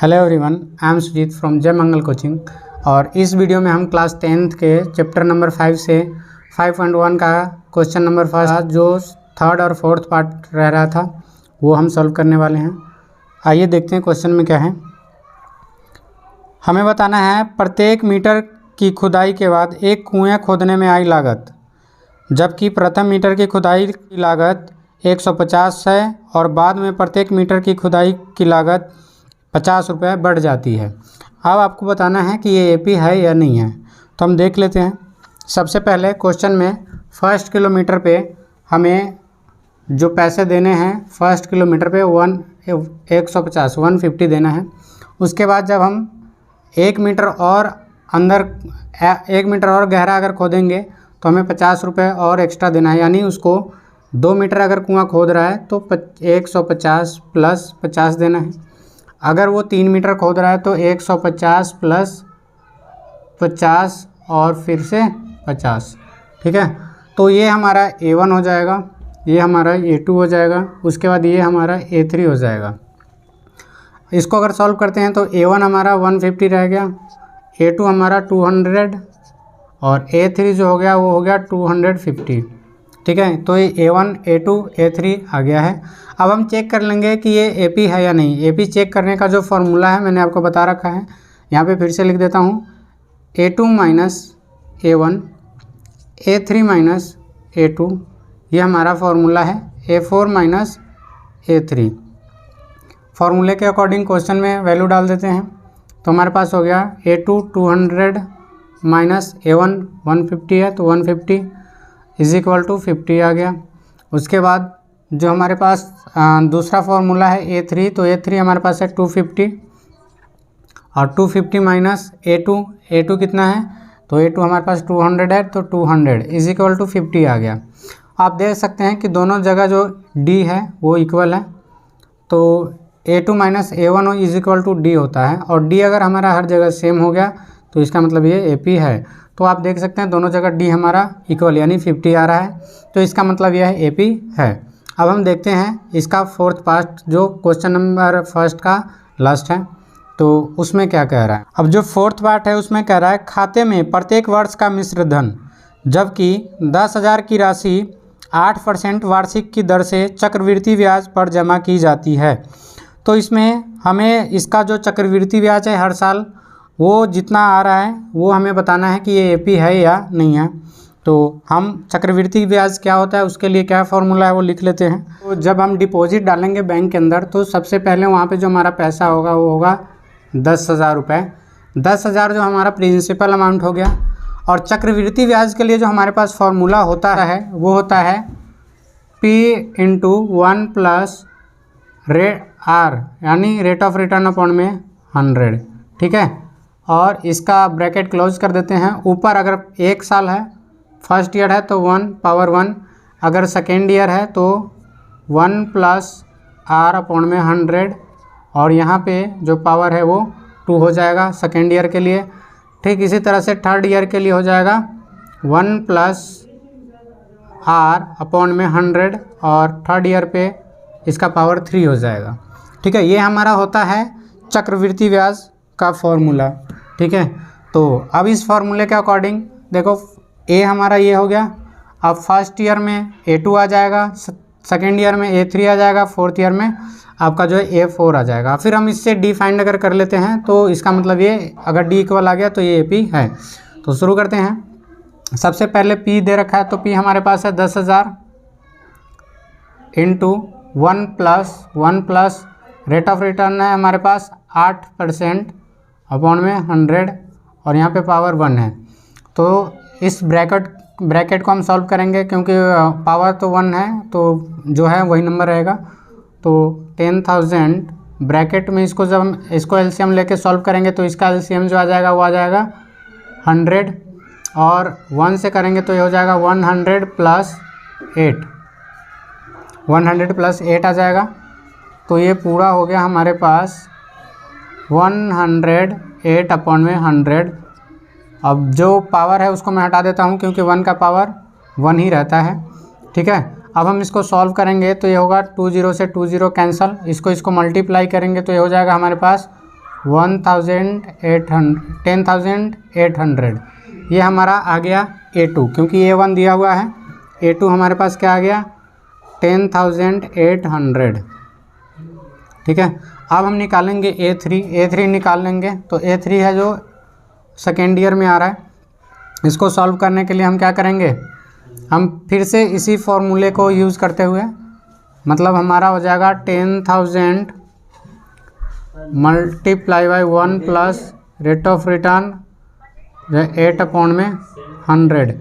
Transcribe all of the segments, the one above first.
Hello everyone, I am Sujeet from Jai Mangal coaching. और इस video में हम क्लास 10th के चैप्टर नंबर 5 से 5.1 का क्वेश्चन नंबर फर्स्ट जो थर्ड और फोर्थ पार्ट रह रहा था वो हम सॉल्व करने वाले हैं। आइए देखते हैं क्वेश्चन में क्या है। हमें बताना है प्रत्येक मीटर की खुदाई के बाद एक कुएँ खोदने में आई लागत, जबकि प्रथम मीटर की खुदाई की लागत 150 है और बाद में प्रत्येक मीटर की खुदाई की लागत 50 रुपये बढ़ जाती है। अब आपको बताना है कि ये एपी है या नहीं है, तो हम देख लेते हैं। सबसे पहले क्वेश्चन में फर्स्ट किलोमीटर पे हमें जो पैसे देने हैं फर्स्ट किलोमीटर पे 150 देना है। उसके बाद जब हम 1 मीटर और अंदर 1 मीटर और गहरा अगर खोदेंगे तो हमें 50 रुपये और एक्स्ट्रा देना है, यानी उसको 2 मीटर अगर कुआं खोद रहा है तो 150 प्लस 50 देना है। अगर वो 3 मीटर खोद रहा है तो 150 प्लस 50 और फिर से 50। ठीक है, तो ये हमारा A1 हो जाएगा, ये हमारा A2 हो जाएगा, उसके बाद ये हमारा A3 हो जाएगा। इसको अगर सॉल्व करते हैं तो A1 हमारा 150 रह गया, A2 हमारा 200 और A3 जो हो गया वो हो गया 250। ठीक है, तो ये A1 A2 A3 आ गया है। अब हम चेक कर लेंगे कि ये एपी है या नहीं। एपी चेक करने का जो फॉर्मूला है मैंने आपको बता रखा है, यहाँ पे फिर से लिख देता हूँ। A2 minus A1 A3 minus A2, ये हमारा फॉर्मूला है। A4 माइनस A3, फॉर्मूले के अकॉर्डिंग क्वेश्चन में वैल्यू डाल देते हैं तो हमारे पास हो गया A2 200 माइनस A1 150 है, तो 150 इज इक्वल टू 50 आ गया। उसके बाद जो हमारे पास दूसरा फॉर्मूला है A3, तो A3 हमारे पास है 250 और 250 माइनस A2 कितना है, तो A2 हमारे पास 200 है, तो 200 इज इक्वल टू 50 आ गया। आप देख सकते हैं कि दोनों जगह जो D है वो इक्वल है, तो A2 minus A1 is equal to D होता है, और D अगर हमारा हर जगह सेम हो गया तो इसका मतलब ये AP है। तो आप देख सकते हैं दोनों जगह D हमारा इक्वल यानी 50 आ रहा है, तो इसका मतलब यह है AP है। अब हम देखते हैं इसका फोर्थ पार्ट जो क्वेश्चन नंबर फर्स्ट का लास्ट है, तो उसमें क्या कह रहा है। अब जो फोर्थ पार्ट है उसमें कह रहा है खाते में प्रत्येक वर्ष का मिश्र धन, जबकि 10,000 की राशि 8% वार्षिक की दर से चक्रवृद्धि ब्याज पर जमा की जाती है। तो इसमें हमें इसका जो चक्रवृद्धि ब्याज है हर साल वो जितना आ रहा है वो हमें बताना है कि ये एपी है या नहीं है। तो हम चक्रवृद्धि ब्याज क्या होता है उसके लिए क्या फॉर्मूला है वो लिख लेते हैं। तो जब हम डिपॉजिट डालेंगे बैंक के अंदर तो सबसे पहले वहाँ पे जो हमारा पैसा होगा वो होगा 10,000 रुपये। 10,000 जो हमारा प्रिंसिपल अमाउंट हो गया, और चक्रवृद्धि ब्याज के लिए जो हमारे पास फॉर्मूला होता है वो होता है P इंटू 1 प्लस R यानी रेट ऑफ रिटर्न अपॉन में 100। ठीक है, और इसका ब्रैकेट क्लोज कर देते हैं। ऊपर अगर 1 साल है फर्स्ट ईयर है तो 1 पावर 1, अगर सेकेंड ईयर है तो 1 प्लस R अपॉन में 100, और यहाँ पे जो पावर है वो 2 हो जाएगा सेकेंड ईयर के लिए। ठीक इसी तरह से थर्ड ईयर के लिए हो जाएगा 1 प्लस R अपॉन में 100, और थर्ड ईयर पे इसका पावर 3 हो जाएगा। ठीक है, ये हमारा होता है चक्रवृद्धि ब्याज का फॉर्मूला। ठीक है, तो अब इस फॉर्मूले के अकॉर्डिंग देखो A हमारा ये हो गया। अब फर्स्ट ईयर में A2 आ जाएगा, सेकेंड ईयर में A3 आ जाएगा, फोर्थ ईयर में आपका जो है A4 आ जाएगा। फिर हम इससे D फाइंड अगर कर लेते हैं तो इसका मतलब ये अगर D इक्वल आ गया तो ये AP है। तो शुरू करते हैं। सबसे पहले P दे रखा है, तो P हमारे पास है 10,000 into 1 plus rate of return है हमारे पास 8% अपॉन में 100, और यहाँ पे पावर 1 है। तो इस ब्रैकेट को हम सॉल्व करेंगे क्योंकि पावर तो 1 है तो जो है वही नंबर रहेगा। तो 10,000 ब्रैकेट में इसको जब हम इसको एलसीएम लेके सॉल्व करेंगे तो इसका एलसीएम जो आ जाएगा वो आ जाएगा 100, और 1 से करेंगे तो ये हो जाएगा 100 प्लस 8, 100 प्लस 8 आ जाएगा। तो ये पूरा हो गया हमारे पास 108 अपॉन में 100। अब जो पावर है उसको मैं हटा देता हूँ क्योंकि 1 का पावर 1 ही रहता है। ठीक है, अब हम इसको सॉल्व करेंगे तो ये होगा 20 से 20 कैंसल, इसको मल्टीप्लाई करेंगे तो ये हो जाएगा हमारे पास 10,800 ये हमारा आ गया A2, क्योंकि A1 दिया हुआ है। A2 हमारे पास क्या आ गया 10,800। ठीक है, अब हम निकालेंगे A3 निकाल लेंगे। तो A3 है जो सेकेंड ईयर में आ रहा है। इसको सॉल्व करने के लिए हम क्या करेंगे, हम फिर से इसी फॉर्मूले को यूज़ करते हुए, मतलब हमारा हो जाएगा 10,000 multiply by 1 plus rate of return 8/100।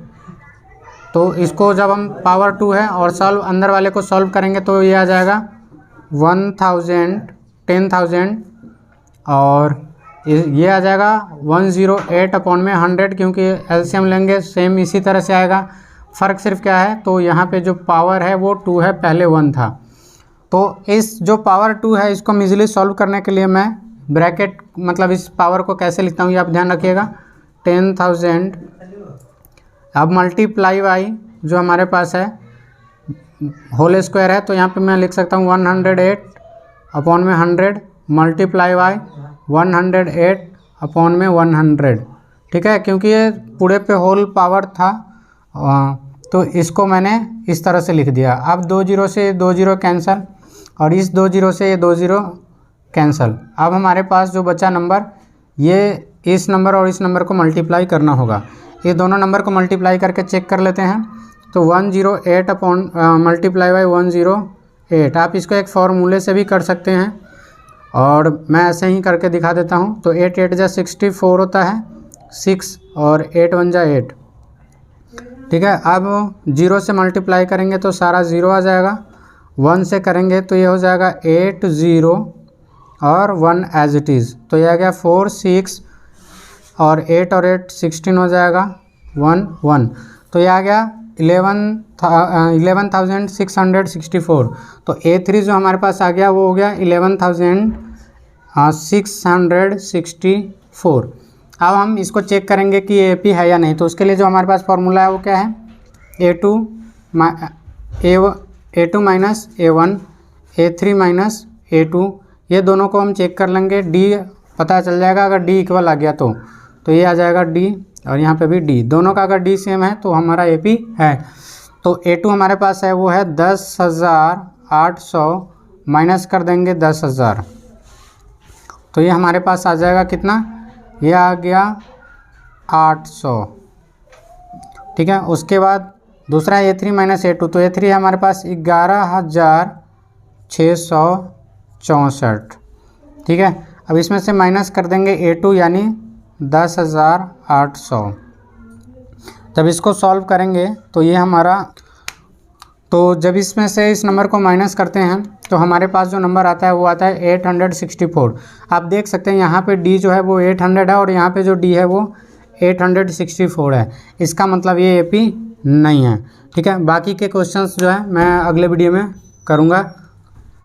तो इसको जब हम पावर 2 है और सॉल्व अंदर वाले को सॉल्व करेंगे तो ये आ जाएगा 10,000 और ये आ जाएगा 108/100, क्योंकि एलसीएम लेंगे सेम इसी तरह से आएगा। फ़र्क सिर्फ क्या है, तो यहाँ पे जो पावर है वो 2 है, पहले 1 था। तो इस जो पावर 2 है इसको हम इजीली सॉल्व करने के लिए मैं ब्रैकेट, मतलब इस पावर को कैसे लिखता हूँ ये आप ध्यान रखिएगा। 10,000 अब मल्टीप्लाई बाई जो हमारे पास है होल स्क्वायर है, तो यहाँ पे मैं लिख सकता हूँ 108/100 मल्टीप्लाई बाई 108/100। ठीक है, क्योंकि ये पूरे पे होल पावर था, तो इसको मैंने इस तरह से लिख दिया। अब 2 0 से 2 0 कैंसिल और इस 2 0 से ये 2 0 कैंसिल। अब हमारे पास जो बचा नंबर, ये इस नंबर और इस नंबर को मल्टीप्लाई करना होगा। ये दोनों नंबर को मल्टीप्लाई करके चेक कर लेते हैं। तो 108 मल्टीप्लाई बाई 108, आप इसको एक फॉर्मूले से भी कर सकते हैं और मैं ऐसे ही करके दिखा देता हूँ। तो 8 8 जा 64 होता है, 6 और 8 1 जा 8। ठीक है, अब 0 से मल्टीप्लाई करेंगे तो सारा 0 आ जाएगा। 1 से करेंगे तो ये हो जाएगा 8 0 और 1 एज इट इज़। तो ये आ गया 4 6 और 8 और 8 16 हो जाएगा 1 1। तो ये आ गया 11,664। तो A3 जो हमारे पास आ गया वो हो गया 11,664। अब हम इसको चेक करेंगे कि ये AP है या नहीं। तो उसके लिए जो हमारे पास फॉर्मूला है वो क्या है, A2 minus A1 A3 minus A2। ये दोनों को हम चेक कर लेंगे, D पता चल जाएगा। अगर D इक्वल आ गया तो ये आ जाएगा D, और यहाँ पे भी D, दोनों का अगर D सेम है तो हमारा AP है। तो A2 हमारे पास है वो है 10,800 माइनस कर देंगे 10,000, तो ये हमारे पास आ जाएगा कितना, ये आ गया 800। ठीक है, उसके बाद दूसरा A3 माइनस A2। तो A3 है हमारे पास 11,664। ठीक है, अब इसमें से माइनस कर देंगे A2 यानी 10,800। जब इसको सॉल्व करेंगे तो ये हमारा, तो जब इसमें से इस नंबर को माइनस करते हैं तो हमारे पास जो नंबर आता है वो आता है 864। आप देख सकते हैं यहाँ पे D जो है वो 800 है और यहाँ पे जो D है वो 864 है। इसका मतलब ये AP नहीं है। ठीक है, बाकी के क्वेश्चंस जो है मैं अगले वीडियो में करूँगा।